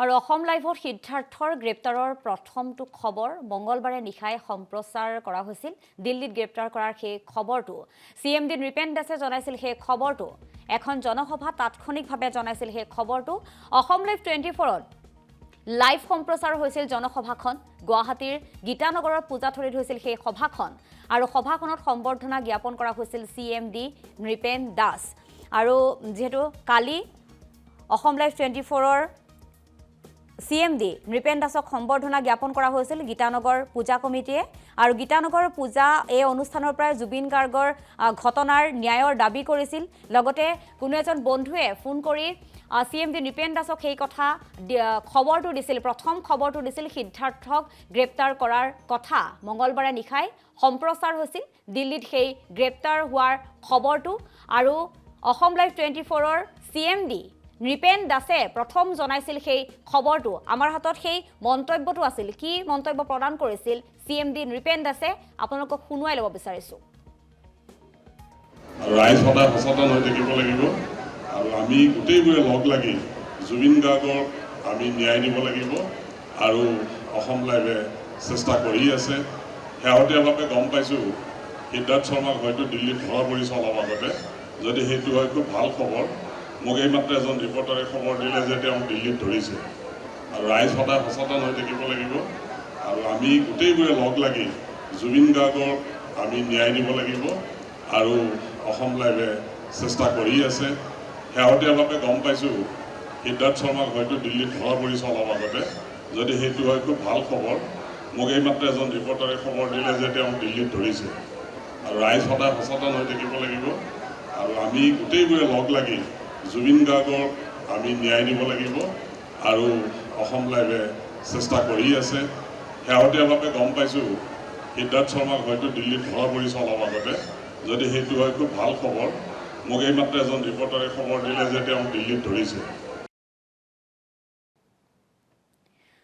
আৰু অসম লাইভত সিদ্ধাৰ্থৰ গ্ৰেপ্তাৰৰ প্ৰথমটো খবৰ মঙ্গলবাৰে নিশাই সম্প্ৰচাৰ কৰা হৈছিল। দিল্লীত গ্ৰেপ্তাৰ কৰাৰ সেই খবৰটো CMD নৃপেন দাসে জনাইছিল। সেই খবৰটো এখন জনসভা তাৎক্ষণিকভাৱে জনাইছিল। সেই খবৰটো অসম লাইভ 24ত লাইভ সম্প্ৰচাৰ হৈছিল। জনসভাখন গুৱাহাটীৰ গীতানগৰৰ পূজাথলীত হৈছিল। সেই সভাখন আৰু সভাখনত সম্বৰ্ধনা জ্ঞাপন কৰা হৈছিল CMD নৃপেন দাস। আৰু যেহেতু কালি অসম লাইভ 24ৰ CMD নৃপেন দাসক সম্বৰ্ধনা জ্ঞাপন কৰা হৈছিল গীতানগৰ পূজা কমিটিয়ে। আৰু গীতানগৰ পূজা এই অনুষ্ঠানৰ পৰাই জুবিন গাৰ্গৰ ঘটনাৰ ন্যায়ৰ দাবী কৰিছিল। লগতে কোনো এজন বন্ধুৱে ফোন কৰি CMD নৃপেন দাসক সেই কথা খবৰটো দিছিল। প্ৰথম খবৰটো দিছিল সিদ্ধাৰ্থক গ্ৰেপ্তাৰ কৰাৰ কথা মঙ্গলবাৰে নিশাই সম্প্ৰচাৰ হৈছিল দিল্লীত সেই গ্ৰেপ্তাৰ হোৱাৰ খবৰটো। আৰু অসম লাইভ 24ৰ CMD নৃপেন দাসে প্ৰথম জনাইছিল সেই খবৰটো। আমাৰ হাতত সেই মন্তব্যটো আছিল। কি মন্তব্য প্ৰদান কৰিছিল CMD নৃপেন দাসে আপোনালোকক শুনুৱাই ল'ব বিচাৰিছোঁ। ৰাইজ সদায় সচেতন হৈ থাকিব লাগিব আৰু আমি গোটেইবোৰে লগ লাগি জুবিন গাৰ্গক আমি ন্যায় দিব লাগিব। আৰু অসম লাইভে চেষ্টা কৰি আছে। শেহতীয়াভাৱে গম পাইছোঁ সিদ্ধাৰ্থ শৰ্মাক হয়তো দিল্লীত ধৰা পৰিছে অলপ আগতে। যদি সেইটো হয় খুব ভাল খবৰ। মোক এইমাত্ৰ এজন ৰিপৰ্টাৰে খবৰ দিলে যে তেওঁ দিল্লীত ধৰিছে। আৰু ৰাইজ সদায় সচেতন হৈ থাকিব লাগিব আৰু আমি গোটেইবোৰে লগ লাগি জুবিন গাৰ্গক আমি ন্যায় দিব লাগিব। আৰু অসম লাইভে চেষ্টা কৰি আছে। শেহতীয়াভাৱে গম পাইছোঁ সিদ্ধাৰ্থ শৰ্মাক হয়তো দিল্লীত ধৰা পৰিছে অলপ আগতে। যদি সেইটো হয় খুব ভাল খবৰ। মোক এইমাত্ৰ এজন ৰিপৰ্টাৰে খবৰ দিলে যে তেওঁ দিল্লীত ধৰিছে। আৰু ৰাইজ সদায় সচেতন হৈ থাকিব লাগিব আৰু আমি গোটেইবোৰে লগ লাগি জুবিন গাৰ্গক আমি ন্যায় দিব লাগিব। আৰু অসম লাইভে চেষ্টা কৰি আছে। শেহতীয়াভাৱে গম পাইছোঁ সিদ্ধাৰ্থ শৰ্মাক হয়তো দিল্লীত ধৰা পৰিছে অলপ আগতে। যদি সেইটো হয় খুব ভাল খবৰ। মোক এইমাত্ৰ এজন ৰিপৰ্টাৰে খবৰ দিলে যে তেওঁ দিল্লীত ধৰিছে।